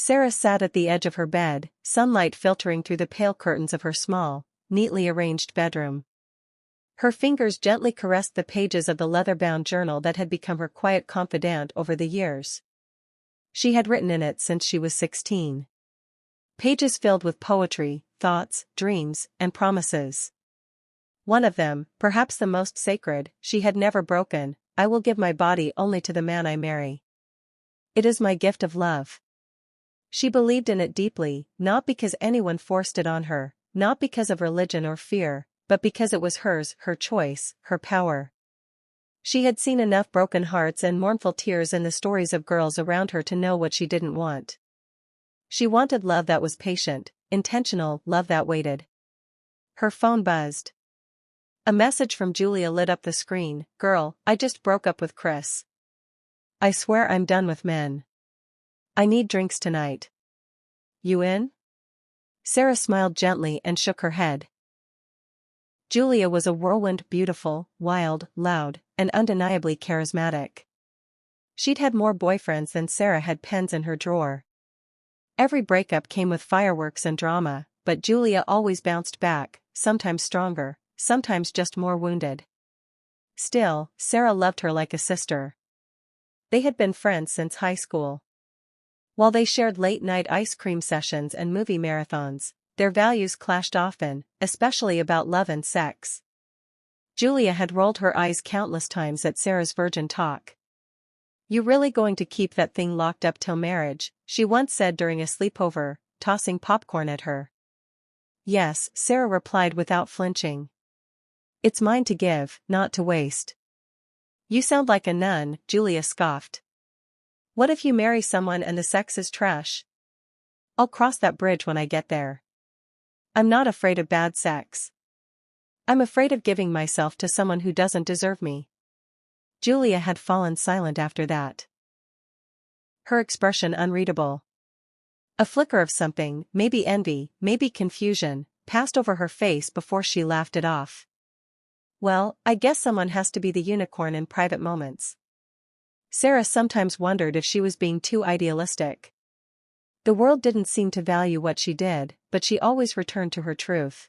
Sarah sat at the edge of her bed, sunlight filtering through the pale curtains of her small, neatly arranged bedroom. Her fingers gently caressed the pages of the leather-bound journal that had become her quiet confidant over the years. She had written in it since she was 16. Pages filled with poetry, thoughts, dreams, and promises. One of them, perhaps the most sacred, she had never broken: I will give my body only to the man I marry. It is my gift of love. She believed in it deeply, not because anyone forced it on her, not because of religion or fear, but because it was hers, her choice, her power. She had seen enough broken hearts and mournful tears in the stories of girls around her to know what she didn't want. She wanted love that was patient, intentional, love that waited. Her phone buzzed. A message from Julia lit up the screen. Girl, I just broke up with Chris. I swear I'm done with men. I need drinks tonight. You in? Sarah smiled gently and shook her head. Julia was a whirlwind, beautiful, wild, loud, and undeniably charismatic. She'd had more boyfriends than Sarah had pens in her drawer. Every breakup came with fireworks and drama, but Julia always bounced back, sometimes stronger, sometimes just more wounded. Still, Sarah loved her like a sister. They had been friends since high school. While they shared late-night ice cream sessions and movie marathons, their values clashed often, especially about love and sex. Julia had rolled her eyes countless times at Sarah's virgin talk. "You really going to keep that thing locked up till marriage?" she once said during a sleepover, tossing popcorn at her. "Yes," Sarah replied without flinching. "It's mine to give, not to waste." "You sound like a nun," Julia scoffed. "What if you marry someone and the sex is trash?" "I'll cross that bridge when I get there. I'm not afraid of bad sex. I'm afraid of giving myself to someone who doesn't deserve me." Julia had fallen silent after that. Her expression unreadable. A flicker of something, maybe envy, maybe confusion, passed over her face before she laughed it off. "Well, I guess someone has to be the unicorn in private moments." Sarah sometimes wondered if she was being too idealistic. The world didn't seem to value what she did, but she always returned to her truth.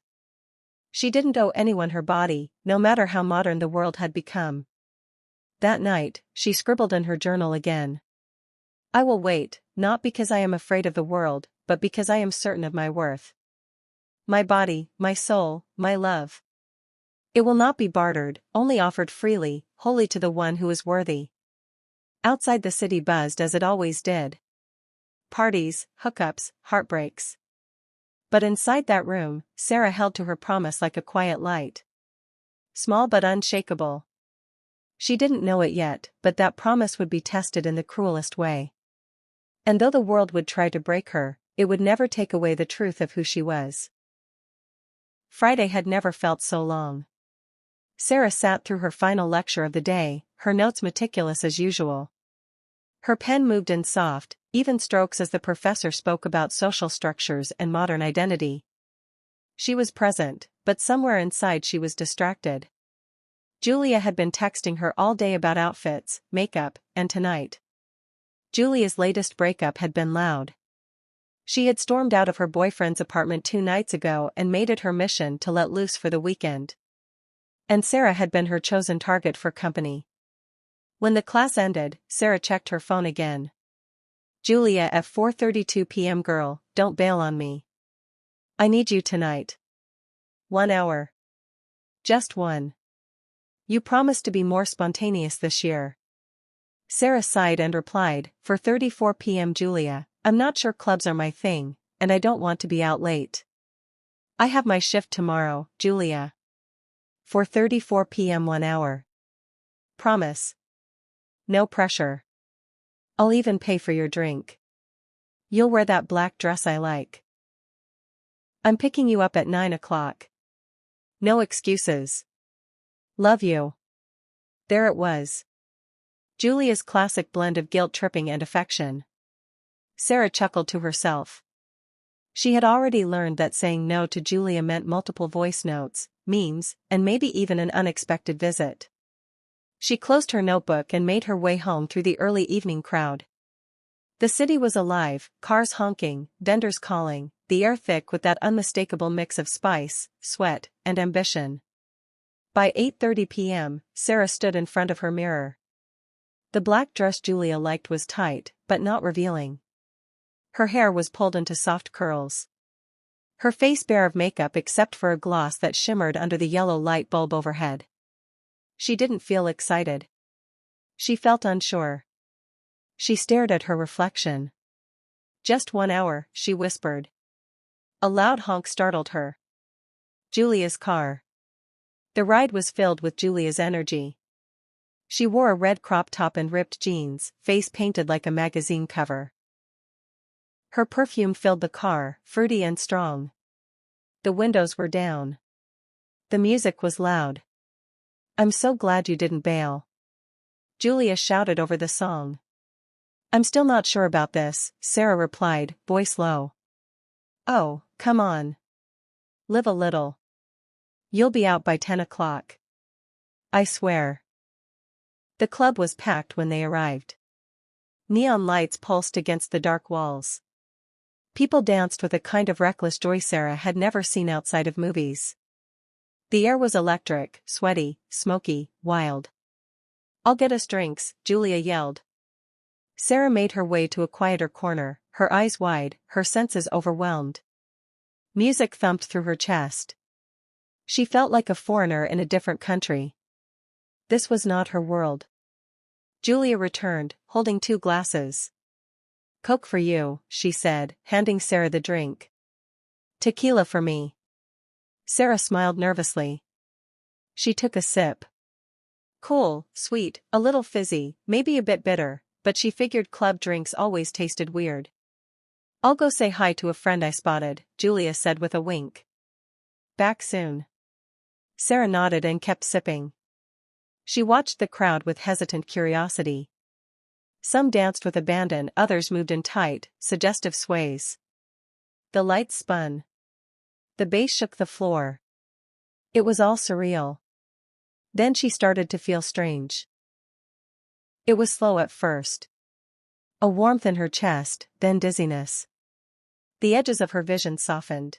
She didn't owe anyone her body, no matter how modern the world had become. That night, she scribbled in her journal again. "I will wait, not because I am afraid of the world, but because I am certain of my worth. My body, my soul, my love. It will not be bartered, only offered freely, wholly to the one who is worthy." Outside the city buzzed as it always did. Parties, hookups, heartbreaks. But inside that room, Sarah held to her promise like a quiet light. Small but unshakable. She didn't know it yet, but that promise would be tested in the cruelest way. And though the world would try to break her, it would never take away the truth of who she was. Friday had never felt so long. Sarah sat through her final lecture of the day, her notes meticulous as usual. Her pen moved in soft, even strokes as the professor spoke about social structures and modern identity. She was present, but somewhere inside she was distracted. Julia had been texting her all day about outfits, makeup, and tonight. Julia's latest breakup had been loud. She had stormed out of her boyfriend's apartment 2 nights ago and made it her mission to let loose for the weekend. And Sarah had been her chosen target for company. When the class ended, Sarah checked her phone again. "Julia at 4:32 p.m. Girl, don't bail on me. I need you tonight. 1 hour. Just one. You promised to be more spontaneous this year." Sarah sighed and replied, "4:34 p.m. Julia, I'm not sure clubs are my thing, and I don't want to be out late. I have my shift tomorrow, Julia. 4:34 p.m. 1 hour. Promise. No pressure. I'll even pay for your drink. You'll wear that black dress I like. I'm picking you up at 9 o'clock. No excuses. Love you." There it was. Julia's classic blend of guilt-tripping and affection. Sarah chuckled to herself. She had already learned that saying no to Julia meant multiple voice notes, memes, and maybe even an unexpected visit. She closed her notebook and made her way home through the early evening crowd. The city was alive, cars honking, vendors calling, the air thick with that unmistakable mix of spice, sweat, and ambition. By 8:30 p.m., Sarah stood in front of her mirror. The black dress Julia liked was tight, but not revealing. Her hair was pulled into soft curls. Her face bare of makeup except for a gloss that shimmered under the yellow light bulb overhead. She didn't feel excited. She felt unsure. She stared at her reflection. "Just 1 hour," she whispered. A loud honk startled her. Julia's car. The ride was filled with Julia's energy. She wore a red crop top and ripped jeans, face painted like a magazine cover. Her perfume filled the car, fruity and strong. The windows were down. The music was loud. "I'm so glad you didn't bail," Julia shouted over the song. "I'm still not sure about this," Sarah replied, voice low. "Oh, come on. Live a little. You'll be out by 10 o'clock. I swear." The club was packed when they arrived. Neon lights pulsed against the dark walls. People danced with a kind of reckless joy Sarah had never seen outside of movies. The air was electric, sweaty, smoky, wild. "I'll get us drinks," Julia yelled. Sarah made her way to a quieter corner, her eyes wide, her senses overwhelmed. Music thumped through her chest. She felt like a foreigner in a different country. This was not her world. Julia returned, holding 2 glasses. "Coke for you," she said, handing Sarah the drink. "Tequila for me." Sarah smiled nervously. She took a sip. Cool, sweet, a little fizzy, maybe a bit bitter, but she figured club drinks always tasted weird. "I'll go say hi to a friend I spotted," Julia said with a wink. "Back soon." Sarah nodded and kept sipping. She watched the crowd with hesitant curiosity. Some danced with abandon, others moved in tight, suggestive sways. The lights spun. The bass shook the floor. It was all surreal. Then she started to feel strange. It was slow at first. A warmth in her chest, then dizziness. The edges of her vision softened.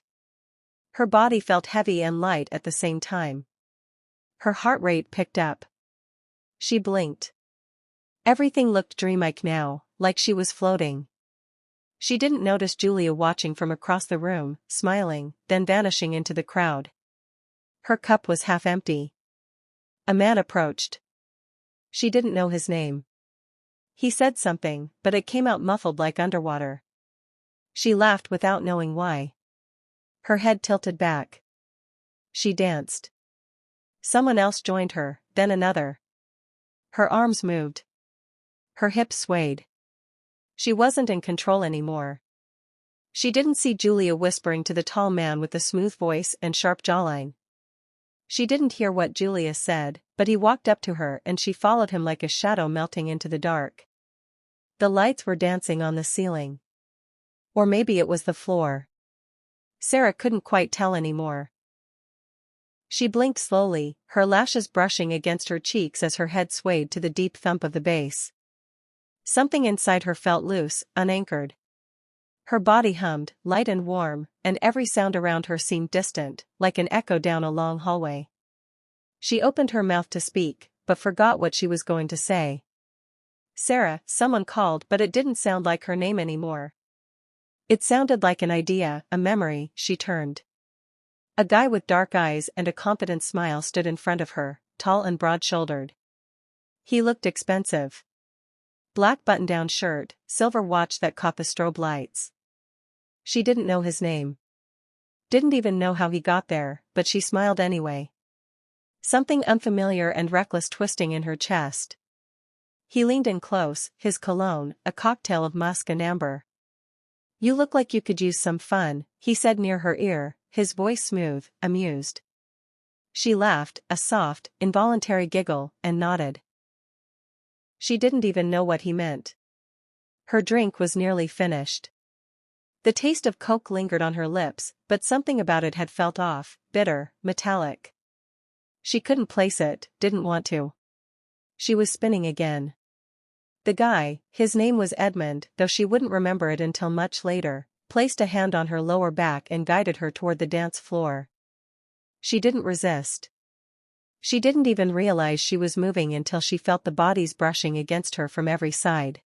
Her body felt heavy and light at the same time. Her heart rate picked up. She blinked. Everything looked dreamlike now, like she was floating. She didn't notice Julia watching from across the room, smiling, then vanishing into the crowd. Her cup was half empty. A man approached. She didn't know his name. He said something, but it came out muffled like underwater. She laughed without knowing why. Her head tilted back. She danced. Someone else joined her, then another. Her arms moved. Her hips swayed. She wasn't in control anymore. She didn't see Julia whispering to the tall man with the smooth voice and sharp jawline. She didn't hear what Julia said, but he walked up to her and she followed him like a shadow melting into the dark. The lights were dancing on the ceiling. Or maybe it was the floor. Sarah couldn't quite tell anymore. She blinked slowly, her lashes brushing against her cheeks as her head swayed to the deep thump of the bass. Something inside her felt loose, unanchored. Her body hummed, light and warm, and every sound around her seemed distant, like an echo down a long hallway. She opened her mouth to speak, but forgot what she was going to say. "Sarah," someone called, but it didn't sound like her name anymore. It sounded like an idea, a memory. She turned. A guy with dark eyes and a confident smile stood in front of her, tall and broad-shouldered. He looked expensive. Black button-down shirt, silver watch that caught the strobe lights. She didn't know his name. Didn't even know how he got there, but she smiled anyway. Something unfamiliar and reckless twisting in her chest. He leaned in close, his cologne, a cocktail of musk and amber. "You look like you could use some fun," he said near her ear, his voice smooth, amused. She laughed, a soft, involuntary giggle, and nodded. She didn't even know what he meant. Her drink was nearly finished. The taste of Coke lingered on her lips, but something about it had felt off, bitter, metallic. She couldn't place it, didn't want to. She was spinning again. The guy, his name was Edmund, though she wouldn't remember it until much later, placed a hand on her lower back and guided her toward the dance floor. She didn't resist. She didn't even realize she was moving until she felt the bodies brushing against her from every side.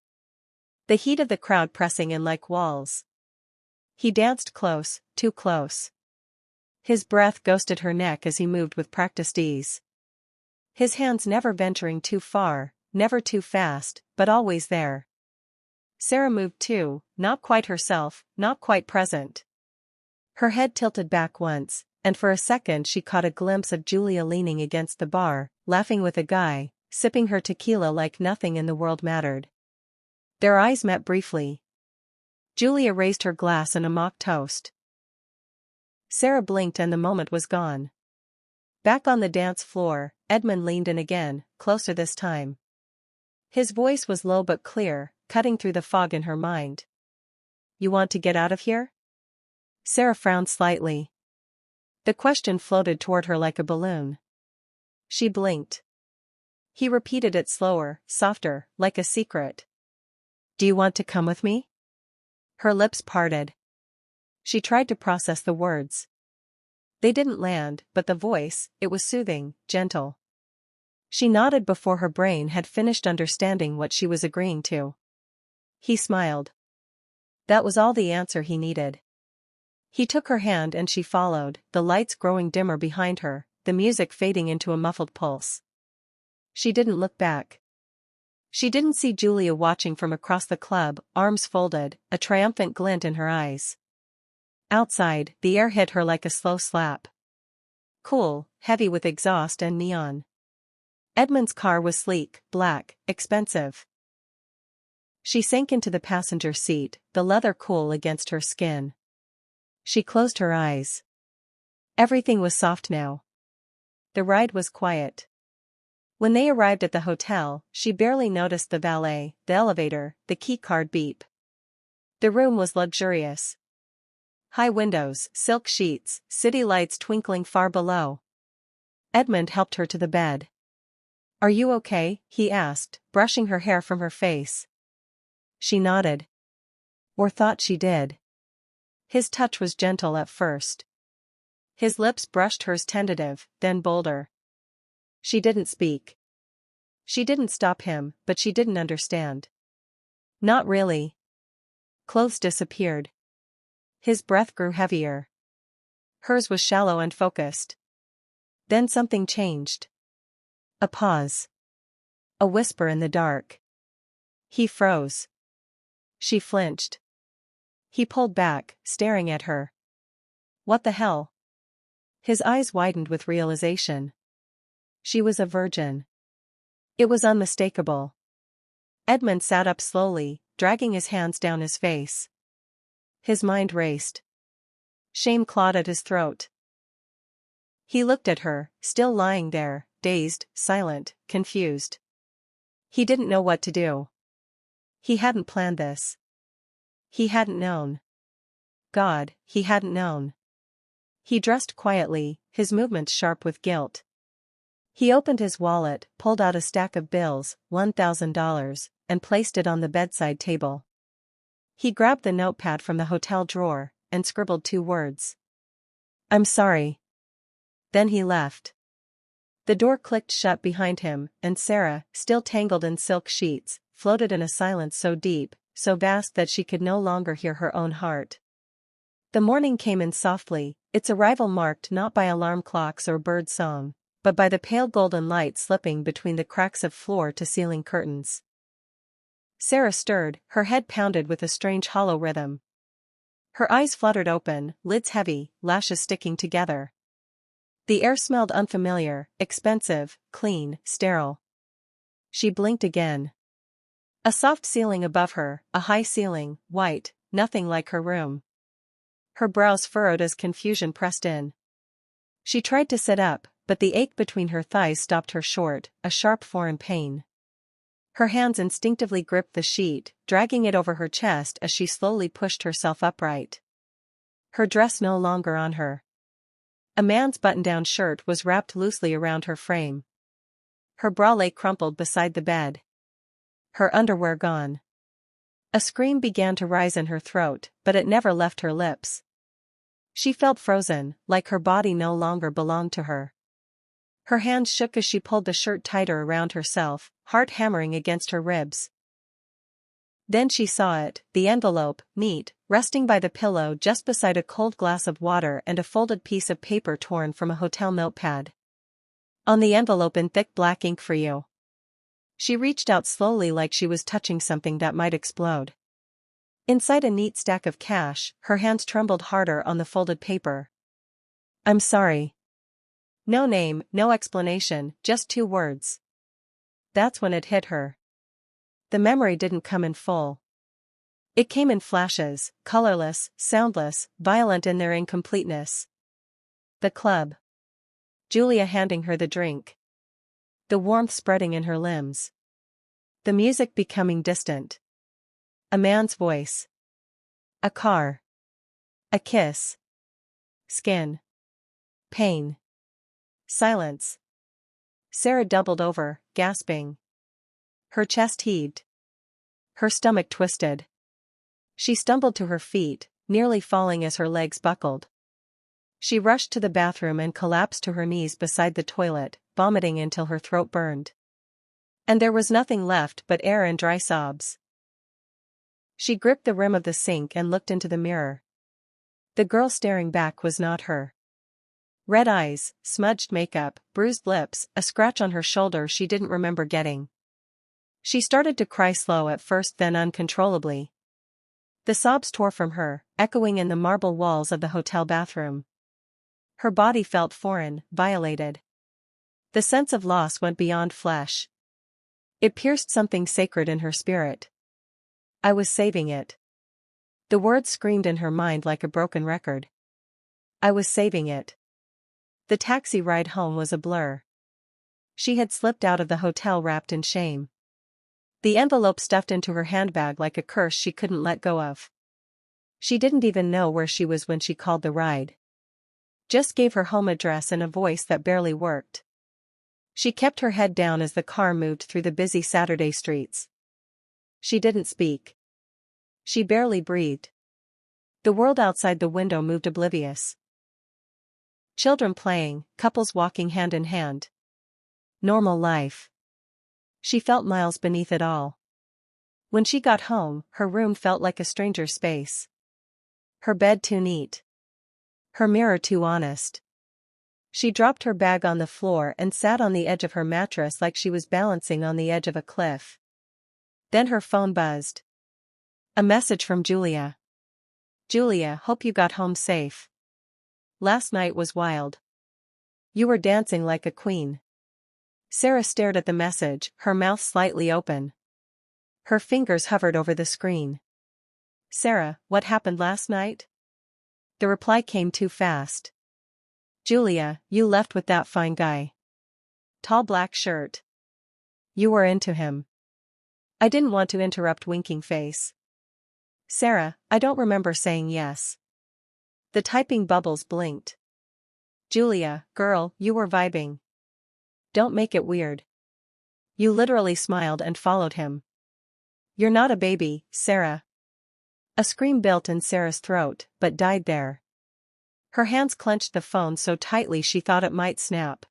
The heat of the crowd pressing in like walls. He danced close, too close. His breath ghosted her neck as he moved with practiced ease. His hands never venturing too far, never too fast, but always there. Sarah moved too, not quite herself, not quite present. Her head tilted back once, and for a second she caught a glimpse of Julia leaning against the bar, laughing with a guy, sipping her tequila like nothing in the world mattered. Their eyes met briefly. Julia raised her glass in a mock toast. Sarah blinked and the moment was gone. Back on the dance floor, Edmund leaned in again, closer this time. His voice was low but clear, cutting through the fog in her mind. "You want to get out of here?" Sarah frowned slightly. The question floated toward her like a balloon. She blinked. He repeated it slower, softer, like a secret. "Do you want to come with me?" Her lips parted. She tried to process the words. They didn't land, but the voice, it was soothing, gentle. She nodded before her brain had finished understanding what she was agreeing to. He smiled. That was all the answer he needed. He took her hand and she followed, the lights growing dimmer behind her, the music fading into a muffled pulse. She didn't look back. She didn't see Julia watching from across the club, arms folded, a triumphant glint in her eyes. Outside, the air hit her like a slow slap. Cool, heavy with exhaust and neon. Edmund's car was sleek, black, expensive. She sank into the passenger seat, the leather cool against her skin. She closed her eyes. Everything was soft now. The ride was quiet. When they arrived at the hotel, she barely noticed the valet, the elevator, the key card beep. The room was luxurious. High windows, silk sheets, city lights twinkling far below. Edmund helped her to the bed. "Are you okay?" he asked, brushing her hair from her face. She nodded. Or thought she did. His touch was gentle at first. His lips brushed hers tentative, then bolder. She didn't speak. She didn't stop him, but she didn't understand. Not really. Clothes disappeared. His breath grew heavier. Hers was shallow and focused. Then something changed. A pause. A whisper in the dark. He froze. She flinched. He pulled back, staring at her. What the hell? His eyes widened with realization. She was a virgin. It was unmistakable. Edmund sat up slowly, dragging his hands down his face. His mind raced. Shame clawed at his throat. He looked at her, still lying there, dazed, silent, confused. He didn't know what to do. He hadn't planned this. He hadn't known. God, he hadn't known. He dressed quietly, his movements sharp with guilt. He opened his wallet, pulled out a stack of bills, $1,000, and placed it on the bedside table. He grabbed the notepad from the hotel drawer, and scribbled 2 words. "I'm sorry." Then he left. The door clicked shut behind him, and Sarah, still tangled in silk sheets, floated in a silence so deep, so vast that she could no longer hear her own heart. The morning came in softly, its arrival marked not by alarm clocks or bird song, but by the pale golden light slipping between the cracks of floor-to-ceiling curtains. Sarah stirred, her head pounded with a strange hollow rhythm. Her eyes fluttered open, lids heavy, lashes sticking together. The air smelled unfamiliar, expensive, clean, sterile. She blinked again. A soft ceiling above her, a high ceiling, white, nothing like her room. Her brows furrowed as confusion pressed in. She tried to sit up, but the ache between her thighs stopped her short, a sharp foreign pain. Her hands instinctively gripped the sheet, dragging it over her chest as she slowly pushed herself upright. Her dress no longer on her. A man's button-down shirt was wrapped loosely around her frame. Her bra lay crumpled beside the bed. Her underwear gone. A scream began to rise in her throat, but it never left her lips. She felt frozen, like her body no longer belonged to her. Her hands shook as she pulled the shirt tighter around herself, heart hammering against her ribs. Then she saw it, the envelope, neat, resting by the pillow just beside a cold glass of water and a folded piece of paper torn from a hotel notepad. On the envelope in thick black ink, "For you." She reached out slowly like she was touching something that might explode. Inside a neat stack of cash, her hands trembled harder on the folded paper. "I'm sorry." No name, no explanation, just 2 words. That's when it hit her. The memory didn't come in full. It came in flashes, colorless, soundless, violent in their incompleteness. The club. Julia handing her the drink. The warmth spreading in her limbs. The music becoming distant. A man's voice. A car. A kiss. Skin. Pain. Silence. Sarah doubled over, gasping. Her chest heaved. Her stomach twisted. She stumbled to her feet, nearly falling as her legs buckled. She rushed to the bathroom and collapsed to her knees beside the toilet, vomiting until her throat burned. And there was nothing left but air and dry sobs. She gripped the rim of the sink and looked into the mirror. The girl staring back was not her. Red eyes, smudged makeup, bruised lips, a scratch on her shoulder she didn't remember getting. She started to cry, slow at first, then uncontrollably. The sobs tore from her, echoing in the marble walls of the hotel bathroom. Her body felt foreign, violated. The sense of loss went beyond flesh. It pierced something sacred in her spirit. I was saving it. The words screamed in her mind like a broken record. I was saving it. The taxi ride home was a blur. She had slipped out of the hotel wrapped in shame. The envelope stuffed into her handbag like a curse she couldn't let go of. She didn't even know where she was when she called the ride. Just gave her home address in a voice that barely worked. She kept her head down as the car moved through the busy Saturday streets. She didn't speak. She barely breathed. The world outside the window moved oblivious. Children playing, couples walking hand in hand. Normal life. She felt miles beneath it all. When she got home, her room felt like a stranger's space. Her bed too neat. Her mirror too honest. She dropped her bag on the floor and sat on the edge of her mattress like she was balancing on the edge of a cliff. Then her phone buzzed. A message from Julia. "Julia, hope you got home safe. Last night was wild. You were dancing like a queen." Sarah stared at the message, her mouth slightly open. Her fingers hovered over the screen. "Sarah, what happened last night?" The reply came too fast. "Julia, you left with that fine guy. Tall black shirt. You were into him." I didn't want to interrupt, winking face. "Sarah, I don't remember saying yes." The typing bubbles blinked. "Julia, girl, you were vibing. Don't make it weird. You literally smiled and followed him. You're not a baby, Sarah." A scream built in Sarah's throat, but died there. Her hands clenched the phone so tightly she thought it might snap.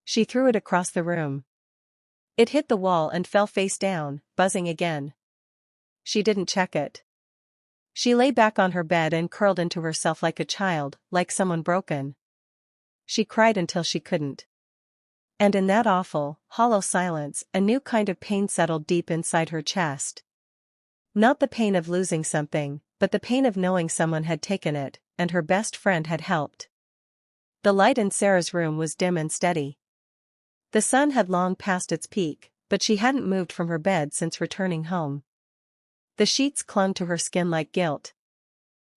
She threw it across the room. It hit the wall and fell face down, buzzing again. She didn't check it. She lay back on her bed and curled into herself like a child, like someone broken. She cried until she couldn't. And in that awful, hollow silence, a new kind of pain settled deep inside her chest. Not the pain of losing something, but the pain of knowing someone had taken it, and her best friend had helped. The light in Sarah's room was dim and steady. The sun had long passed its peak, but she hadn't moved from her bed since returning home. The sheets clung to her skin like guilt.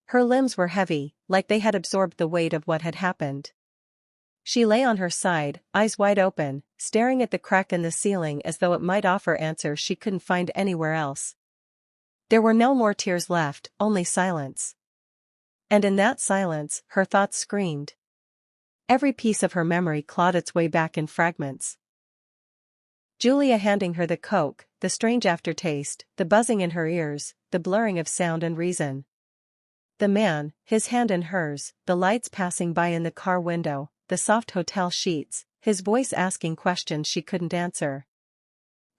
Her limbs were heavy, like they had absorbed the weight of what had happened. She lay on her side, eyes wide open, staring at the crack in the ceiling as though it might offer answers she couldn't find anywhere else. There were no more tears left, only silence. And in that silence, her thoughts screamed. Every piece of her memory clawed its way back in fragments. Julia handing her the Coke, the strange aftertaste, the buzzing in her ears, the blurring of sound and reason. The man, his hand in hers, the lights passing by in the car window, the soft hotel sheets, his voice asking questions she couldn't answer.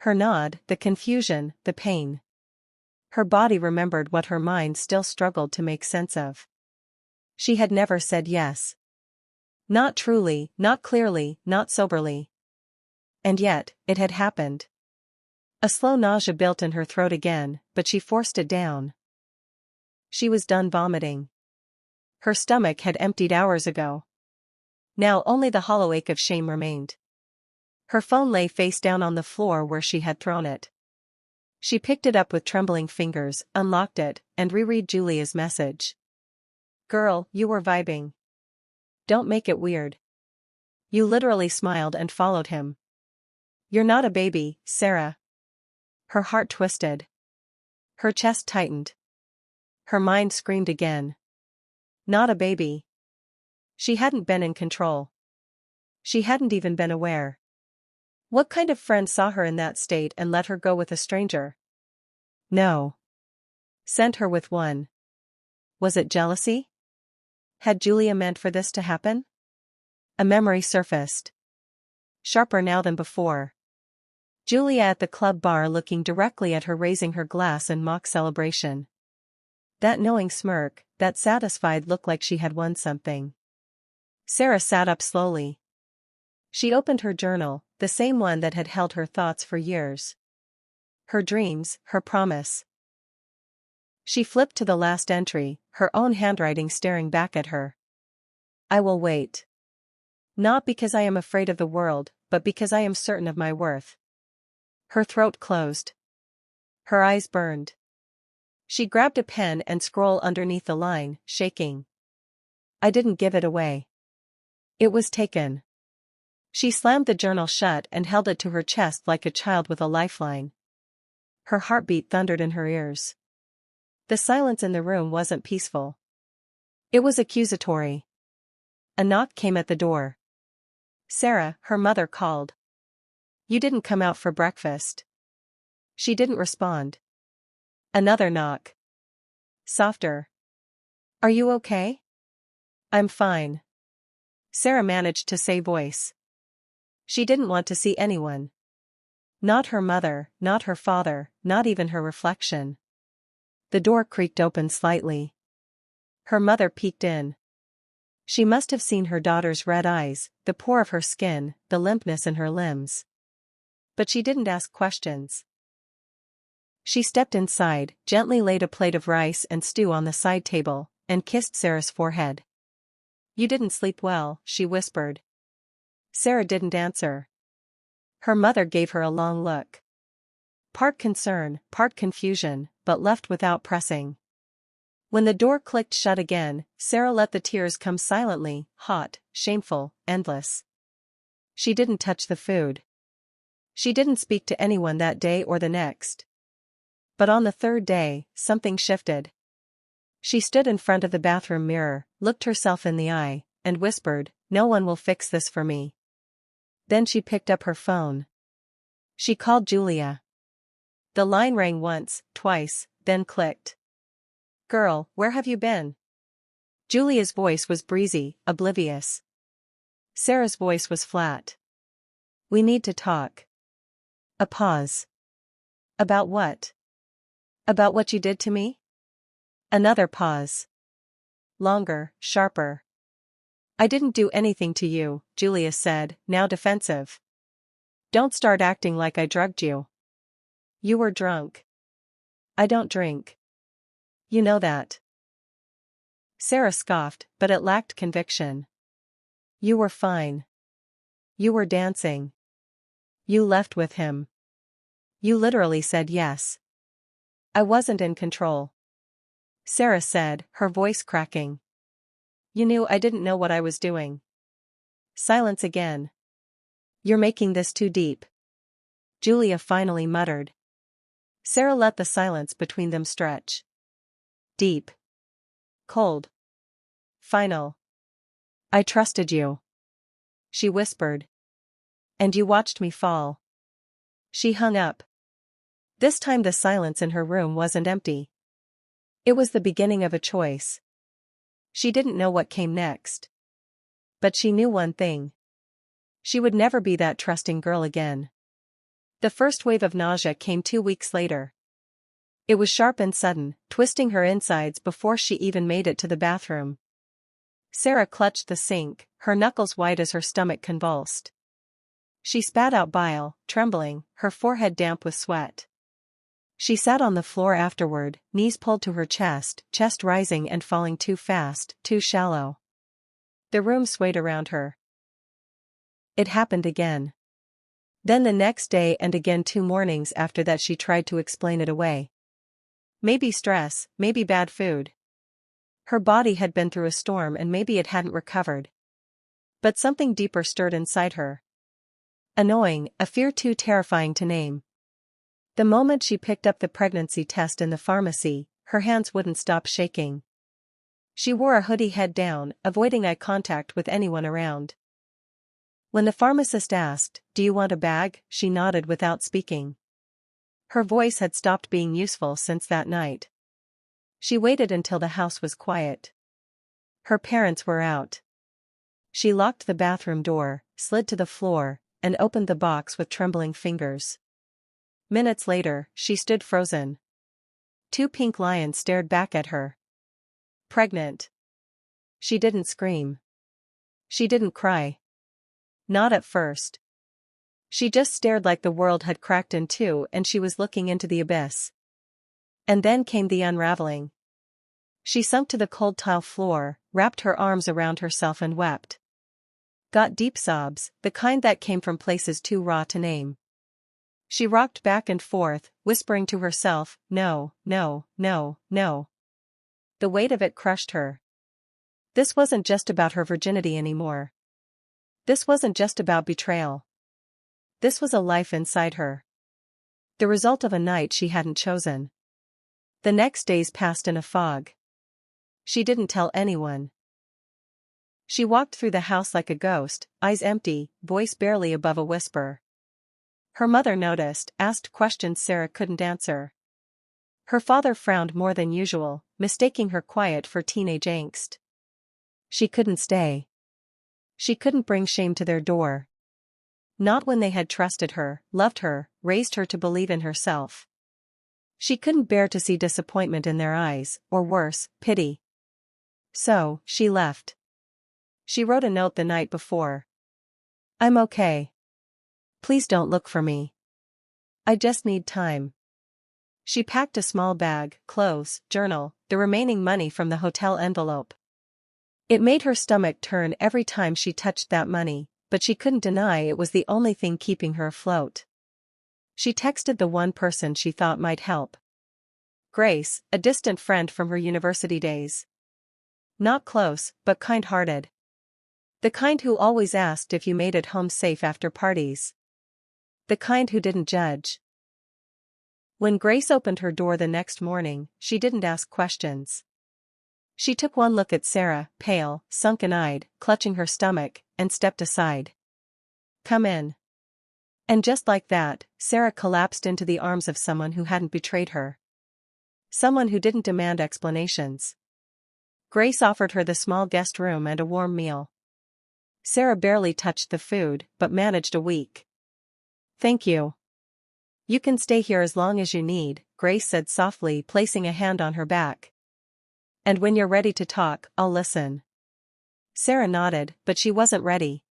Her nod, the confusion, the pain. Her body remembered what her mind still struggled to make sense of. She had never said yes. Not truly, not clearly, not soberly. And yet, it had happened. A slow nausea built in her throat again, but she forced it down. She was done vomiting. Her stomach had emptied hours ago. Now only the hollow ache of shame remained. Her phone lay face down on the floor where she had thrown it. She picked it up with trembling fingers, unlocked it, and reread Julia's message. Girl, you were vibing. Don't make it weird. You literally smiled and followed him. You're not a baby, Sarah. Her heart twisted. Her chest tightened. Her mind screamed again. Not a baby. She hadn't been in control. She hadn't even been aware. What kind of friend saw her in that state and let her go with a stranger? No. Sent her with one. Was it jealousy? Had Julia meant for this to happen? A memory surfaced. Sharper now than before. Julia at the club bar looking directly at her, raising her glass in mock celebration. That knowing smirk, that satisfied look like she had won something. Sarah sat up slowly. She opened her journal, the same one that had held her thoughts for years. Her dreams, her promise. She flipped to the last entry, her own handwriting staring back at her. I will wait. Not because I am afraid of the world, but because I am certain of my worth. Her throat closed. Her eyes burned. She grabbed a pen and scrolled underneath the line, shaking. I didn't give it away. It was taken. She slammed the journal shut and held it to her chest like a child with a lifeline. Her heartbeat thundered in her ears. The silence in the room wasn't peaceful. It was accusatory. A knock came at the door. Sarah, her mother called. You didn't come out for breakfast. She didn't respond. Another knock. Softer. Are you okay? I'm fine. Sarah managed to say voice. She didn't want to see anyone. Not her mother, not her father, not even her reflection. The door creaked open slightly. Her mother peeked in. She must have seen her daughter's red eyes, the pore of her skin, the limpness in her limbs. But she didn't ask questions. She stepped inside, gently laid a plate of rice and stew on the side table, and kissed Sarah's forehead. You didn't sleep well, she whispered. Sarah didn't answer. Her mother gave her a long look. Part concern, part confusion, but left without pressing. When the door clicked shut again, Sarah let the tears come silently, hot, shameful, endless. She didn't touch the food. She didn't speak to anyone that day or the next. But on the third day, something shifted. She stood in front of the bathroom mirror, looked herself in the eye, and whispered, "No one will fix this for me." Then she picked up her phone. She called Julia. The line rang once, twice, then clicked. Girl, where have you been? Julia's voice was breezy, oblivious. Sarah's voice was flat. We need to talk. A pause. About what? About what you did to me? Another pause. Longer, sharper. I didn't do anything to you, Julia said, now defensive. Don't start acting like I drugged you. You were drunk. I don't drink. You know that. Sarah scoffed, but it lacked conviction. You were fine. You were dancing. You left with him. You literally said yes. I wasn't in control. Sarah said, her voice cracking. You knew I didn't know what I was doing. Silence again. You're making this too deep. Julia finally muttered. Sarah let the silence between them stretch. Deep. Cold. Final. I trusted you. She whispered. And you watched me fall. She hung up. This time the silence in her room wasn't empty. It was the beginning of a choice. She didn't know what came next. But she knew one thing. She would never be that trusting girl again. The first wave of nausea came 2 weeks later. It was sharp and sudden, twisting her insides before she even made it to the bathroom. Sarah clutched the sink, her knuckles white as her stomach convulsed. She spat out bile, trembling, her forehead damp with sweat. She sat on the floor afterward, knees pulled to her chest rising and falling too fast, too shallow. The room swayed around her. It happened again. Then the next day and again 2 mornings after that she tried to explain it away. Maybe stress, maybe bad food. Her body had been through a storm and maybe it hadn't recovered. But something deeper stirred inside her. Annoying, a fear too terrifying to name. The moment she picked up the pregnancy test in the pharmacy, her hands wouldn't stop shaking. She wore a hoodie head down, avoiding eye contact with anyone around. When the pharmacist asked, "Do you want a bag?" she nodded without speaking. Her voice had stopped being useful since that night. She waited until the house was quiet. Her parents were out. She locked the bathroom door, slid to the floor, and opened the box with trembling fingers. Minutes later, she stood frozen. 2 pink lions stared back at her. Pregnant. She didn't scream. She didn't cry. Not at first. She just stared like the world had cracked in two and she was looking into the abyss. And then came the unraveling. She sunk to the cold tile floor, wrapped her arms around herself and wept. Got deep sobs, the kind that came from places too raw to name. She rocked back and forth, whispering to herself, "No, no, no, no." The weight of it crushed her. This wasn't just about her virginity anymore. This wasn't just about betrayal. This was a life inside her. The result of a night she hadn't chosen. The next days passed in a fog. She didn't tell anyone. She walked through the house like a ghost, eyes empty, voice barely above a whisper. Her mother noticed, asked questions Sarah couldn't answer. Her father frowned more than usual, mistaking her quiet for teenage angst. She couldn't stay. She couldn't bring shame to their door. Not when they had trusted her, loved her, raised her to believe in herself. She couldn't bear to see disappointment in their eyes, or worse, pity. So, she left. She wrote a note the night before. "I'm okay. Please don't look for me. I just need time." She packed a small bag, clothes, journal, the remaining money from the hotel envelope. It made her stomach turn every time she touched that money, but she couldn't deny it was the only thing keeping her afloat. She texted the one person she thought might help. Grace, a distant friend from her university days. Not close, but kind-hearted. The kind who always asked if you made it home safe after parties. The kind who didn't judge. When Grace opened her door the next morning, she didn't ask questions. She took one look at Sarah, pale, sunken-eyed, clutching her stomach, and stepped aside. "Come in." And just like that, Sarah collapsed into the arms of someone who hadn't betrayed her. Someone who didn't demand explanations. Grace offered her the small guest room and a warm meal. Sarah barely touched the food, but managed a week. "Thank you. You can stay here as long as you need," Grace said softly, placing a hand on her back. "And when you're ready to talk, I'll listen." Sarah nodded, but she wasn't ready.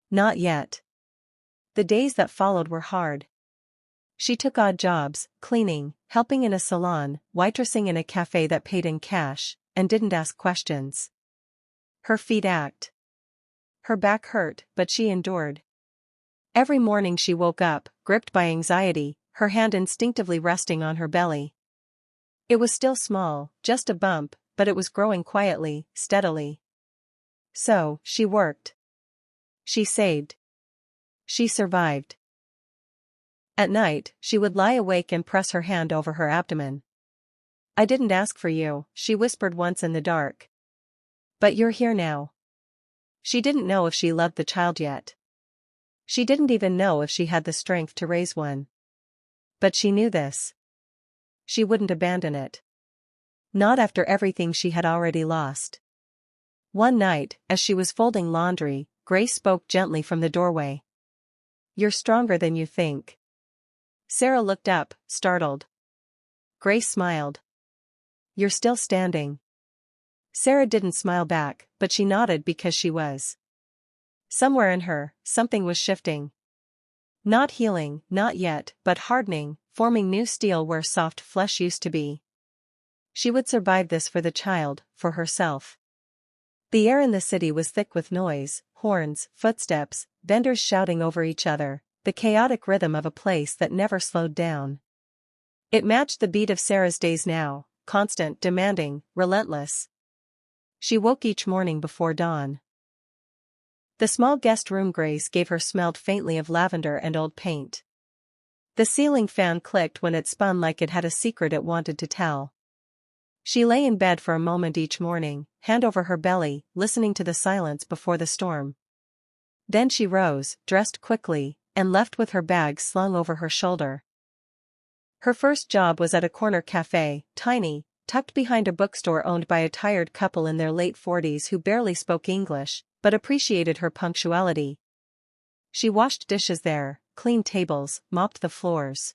Not yet. The days that followed were hard. She took odd jobs, cleaning, helping in a salon, waitressing in a cafe that paid in cash, and didn't ask questions. Her feet ached. Her back hurt, but she endured. Every morning she woke up, gripped by anxiety, her hand instinctively resting on her belly. It was still small, just a bump, but it was growing quietly, steadily. So, she worked. She saved. She survived. At night, she would lie awake and press her hand over her abdomen. "I didn't ask for you," she whispered once in the dark. "But you're here now." She didn't know if she loved the child yet. She didn't even know if she had the strength to raise one. But she knew this. She wouldn't abandon it. Not after everything she had already lost. One night, as she was folding laundry, Grace spoke gently from the doorway. "You're stronger than you think." Sarah looked up, startled. Grace smiled. "You're still standing." Sarah didn't smile back, but she nodded because she was. Somewhere in her, something was shifting. Not healing, not yet, but hardening, forming new steel where soft flesh used to be. She would survive this for the child, for herself. The air in the city was thick with noise, horns, footsteps, vendors shouting over each other, the chaotic rhythm of a place that never slowed down. It matched the beat of Sarah's days now, constant, demanding, relentless. She woke each morning before dawn. The small guest room Grace gave her smelled faintly of lavender and old paint. The ceiling fan clicked when it spun like it had a secret it wanted to tell. She lay in bed for a moment each morning, hand over her belly, listening to the silence before the storm. Then she rose, dressed quickly, and left with her bag slung over her shoulder. Her first job was at a corner cafe, tiny, tucked behind a bookstore owned by a tired couple in their late 40s who barely spoke English, but appreciated her punctuality. She washed dishes there, cleaned tables, mopped the floors.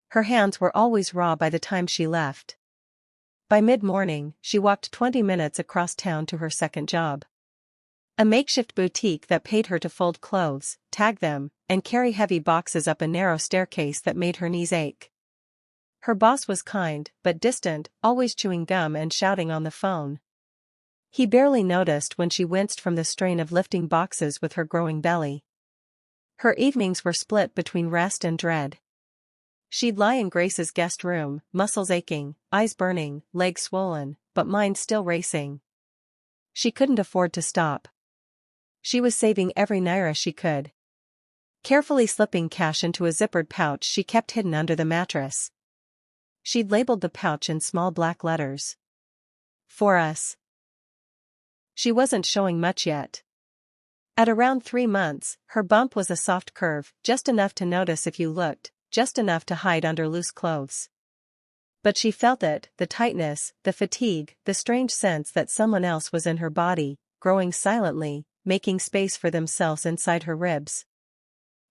Her hands were always raw by the time she left. By mid-morning, she walked 20 minutes across town to her second job. A makeshift boutique that paid her to fold clothes, tag them, and carry heavy boxes up a narrow staircase that made her knees ache. Her boss was kind, but distant, always chewing gum and shouting on the phone. He barely noticed when she winced from the strain of lifting boxes with her growing belly. Her evenings were split between rest and dread. She'd lie in Grace's guest room, muscles aching, eyes burning, legs swollen, but mind still racing. She couldn't afford to stop. She was saving every naira she could. Carefully slipping cash into a zippered pouch she kept hidden under the mattress. She'd labeled the pouch in small black letters. "For us." She wasn't showing much yet. At around 3 months, her bump was a soft curve, just enough to notice if you looked, just enough to hide under loose clothes. But she felt it, the tightness, the fatigue, the strange sense that someone else was in her body, growing silently, making space for themselves inside her ribs.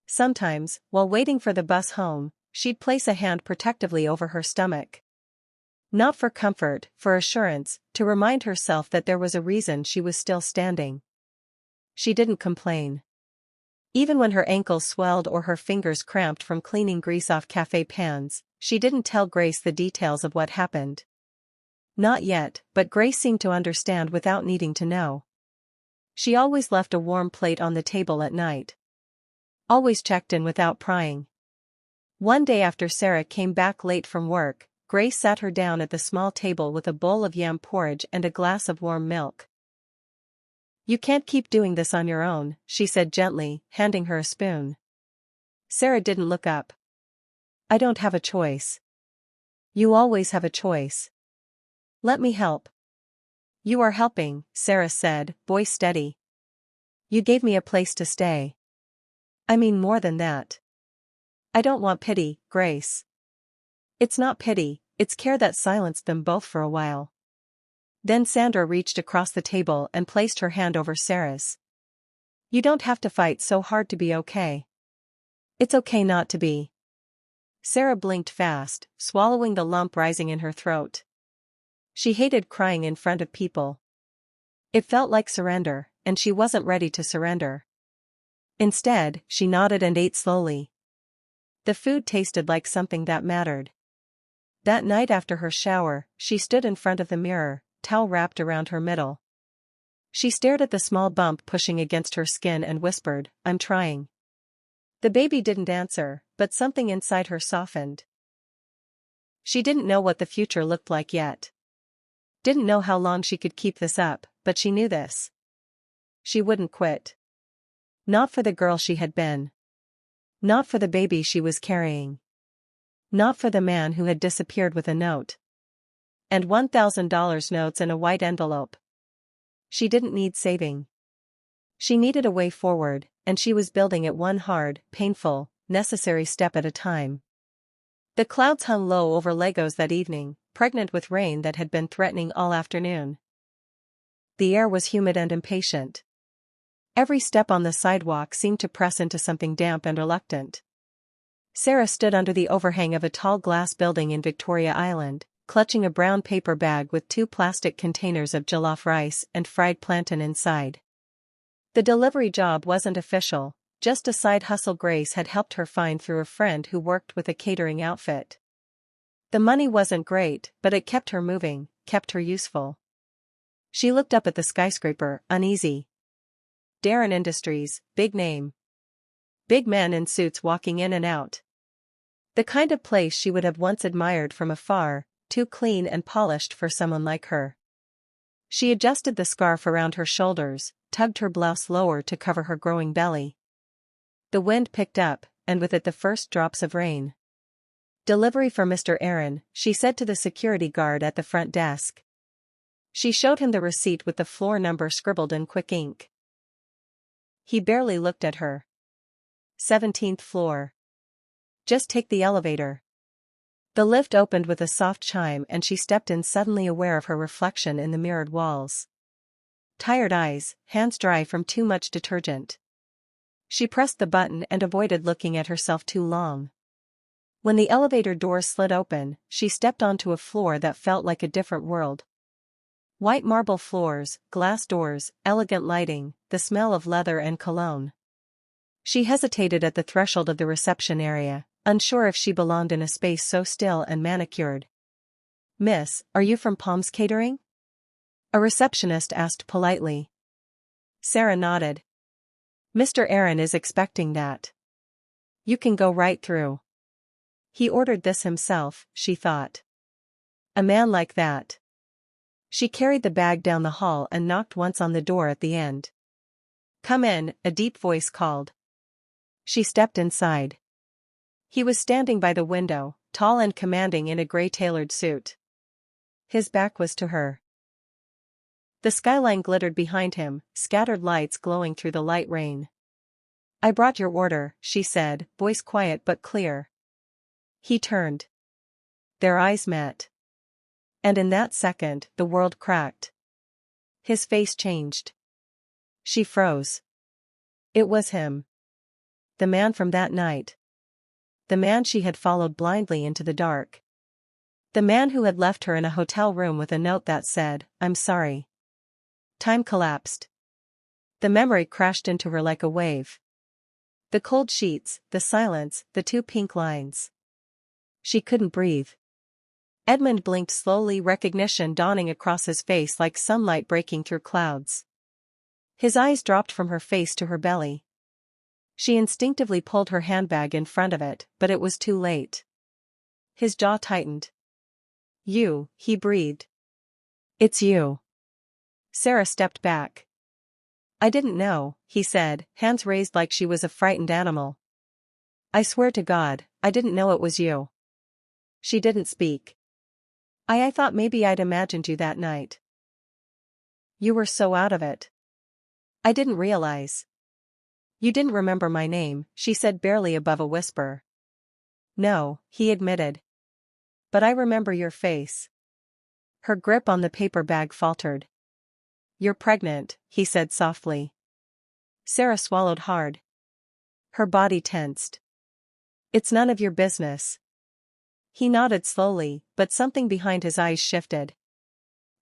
Sometimes, while waiting for the bus home, she'd place a hand protectively over her stomach. Not for comfort, for assurance, to remind herself that there was a reason she was still standing. She didn't complain. Even when her ankles swelled or her fingers cramped from cleaning grease off cafe pans, she didn't tell Grace the details of what happened. Not yet, but Grace seemed to understand without needing to know. She always left a warm plate on the table at night. Always checked in without prying. One day after Sarah came back late from work, Grace sat her down at the small table with a bowl of yam porridge and a glass of warm milk. "You can't keep doing this on your own," she said gently, handing her a spoon. Sarah didn't look up. "I don't have a choice." "You always have a choice." "Let me help." "You are helping," Sarah said, voice steady. "You gave me a place to stay." "I mean more than that." "I don't want pity, Grace." "It's not pity, it's care that silenced them both for a while." Then Sandra reached across the table and placed her hand over Sarah's. "You don't have to fight so hard to be okay. It's okay not to be." Sarah blinked fast, swallowing the lump rising in her throat. She hated crying in front of people. It felt like surrender, and she wasn't ready to surrender. Instead, she nodded and ate slowly. The food tasted like something that mattered. That night after her shower, she stood in front of the mirror, towel wrapped around her middle. She stared at the small bump pushing against her skin and whispered, "I'm trying." The baby didn't answer, but something inside her softened. She didn't know what the future looked like yet. Didn't know how long she could keep this up, but she knew this. She wouldn't quit. Not for the girl she had been. Not for the baby she was carrying. Not for the man who had disappeared with a note. And $1,000 notes in a white envelope. She didn't need saving. She needed a way forward, and she was building it one hard, painful, necessary step at a time. The clouds hung low over Lagos that evening, pregnant with rain that had been threatening all afternoon. The air was humid and impatient. Every step on the sidewalk seemed to press into something damp and reluctant. Sarah stood under the overhang of a tall glass building in Victoria Island, clutching a brown paper bag with 2 plastic containers of jollof rice and fried plantain inside. The delivery job wasn't official, just a side hustle Grace had helped her find through a friend who worked with a catering outfit. The money wasn't great, but it kept her moving, kept her useful. She looked up at the skyscraper, uneasy. Darren Industries, big name. Big men in suits walking in and out. The kind of place she would have once admired from afar, too clean and polished for someone like her. She adjusted the scarf around her shoulders, tugged her blouse lower to cover her growing belly. The wind picked up, and with it the first drops of rain. "Delivery for Mr. Aaron," she said to the security guard at the front desk. She showed him the receipt with the floor number scribbled in quick ink. He barely looked at her. 17th floor. "Just take the elevator." The lift opened with a soft chime and she stepped in, suddenly aware of her reflection in the mirrored walls. Tired eyes, hands dry from too much detergent. She pressed the button and avoided looking at herself too long. When the elevator doors slid open, she stepped onto a floor that felt like a different world. White marble floors, glass doors, elegant lighting, the smell of leather and cologne. She hesitated at the threshold of the reception area, unsure if she belonged in a space so still and manicured. "Miss, are you from Palms Catering?" a receptionist asked politely. Sarah nodded. "Mr. Aaron is expecting that. You can go right through." He ordered this himself, she thought. A man like that. She carried the bag down the hall and knocked once on the door at the end. "Come in," a deep voice called. She stepped inside. He was standing by the window, tall and commanding in a gray tailored suit. His back was to her. The skyline glittered behind him, scattered lights glowing through the light rain. "I brought your order," she said, voice quiet but clear. He turned. Their eyes met. And in that second, the world cracked. His face changed. She froze. It was him. The man from that night. The man she had followed blindly into the dark. The man who had left her in a hotel room with a note that said, "I'm sorry." Time collapsed. The memory crashed into her like a wave. The cold sheets, the silence, the 2 pink lines. She couldn't breathe. Edmund blinked slowly, recognition dawning across his face like sunlight breaking through clouds. His eyes dropped from her face to her belly. She instinctively pulled her handbag in front of it, but it was too late. His jaw tightened. "You," he breathed. "It's you." Sarah stepped back. "I didn't know," he said, hands raised like she was a frightened animal. "I swear to God, I didn't know it was you." She didn't speak. I thought maybe I'd imagined you that night." "You were so out of it. I didn't realize." "You didn't remember my name," she said barely above a whisper. "No," he admitted. "But I remember your face." Her grip on the paper bag faltered. "You're pregnant," he said softly. Sarah swallowed hard. Her body tensed. "It's none of your business." He nodded slowly, but something behind his eyes shifted.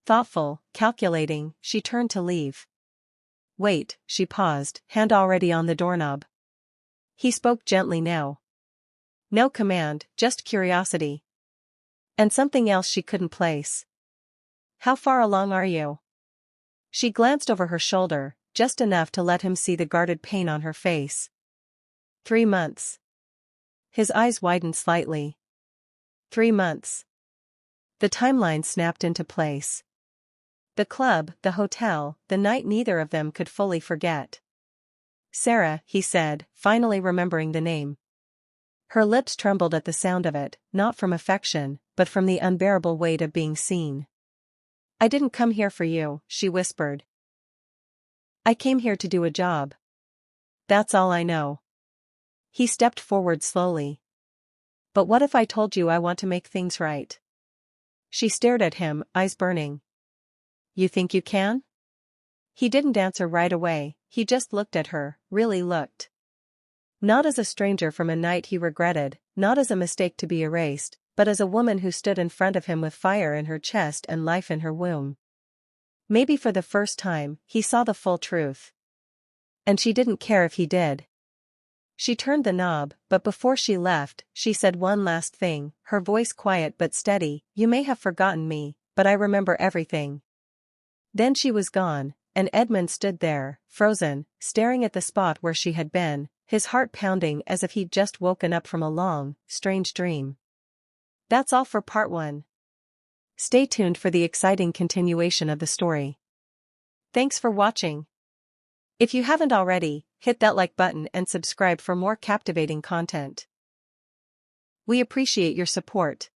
Thoughtful, calculating, she turned to leave. "Wait," she paused, hand already on the doorknob. He spoke gently now. No command, just curiosity. And something else she couldn't place. "How far along are you?" She glanced over her shoulder, just enough to let him see the guarded pain on her face. 3 months. His eyes widened slightly. 3 months. The timeline snapped into place. The club, the hotel, the night neither of them could fully forget. "Sarah," he said, finally remembering the name. Her lips trembled at the sound of it, not from affection, but from the unbearable weight of being seen. "I didn't come here for you," she whispered. "I came here to do a job." That's all I know. He stepped forward slowly. But what if I told you I want to make things right? She stared at him, eyes burning. You think you can? He didn't answer right away, he just looked at her, really looked. Not as a stranger from a night he regretted, not as a mistake to be erased, but as a woman who stood in front of him with fire in her chest and life in her womb. Maybe for the first time, he saw the full truth. And she didn't care if he did. She turned the knob, but before she left, she said one last thing, her voice quiet but steady, "You may have forgotten me, but I remember everything." Then she was gone, and Edmund stood there, frozen, staring at the spot where she had been, his heart pounding as if he'd just woken up from a long, strange dream. That's all for part 1. Stay tuned for the exciting continuation of the story. Thanks for watching. If you haven't already, hit that like button and subscribe for more captivating content. We appreciate your support.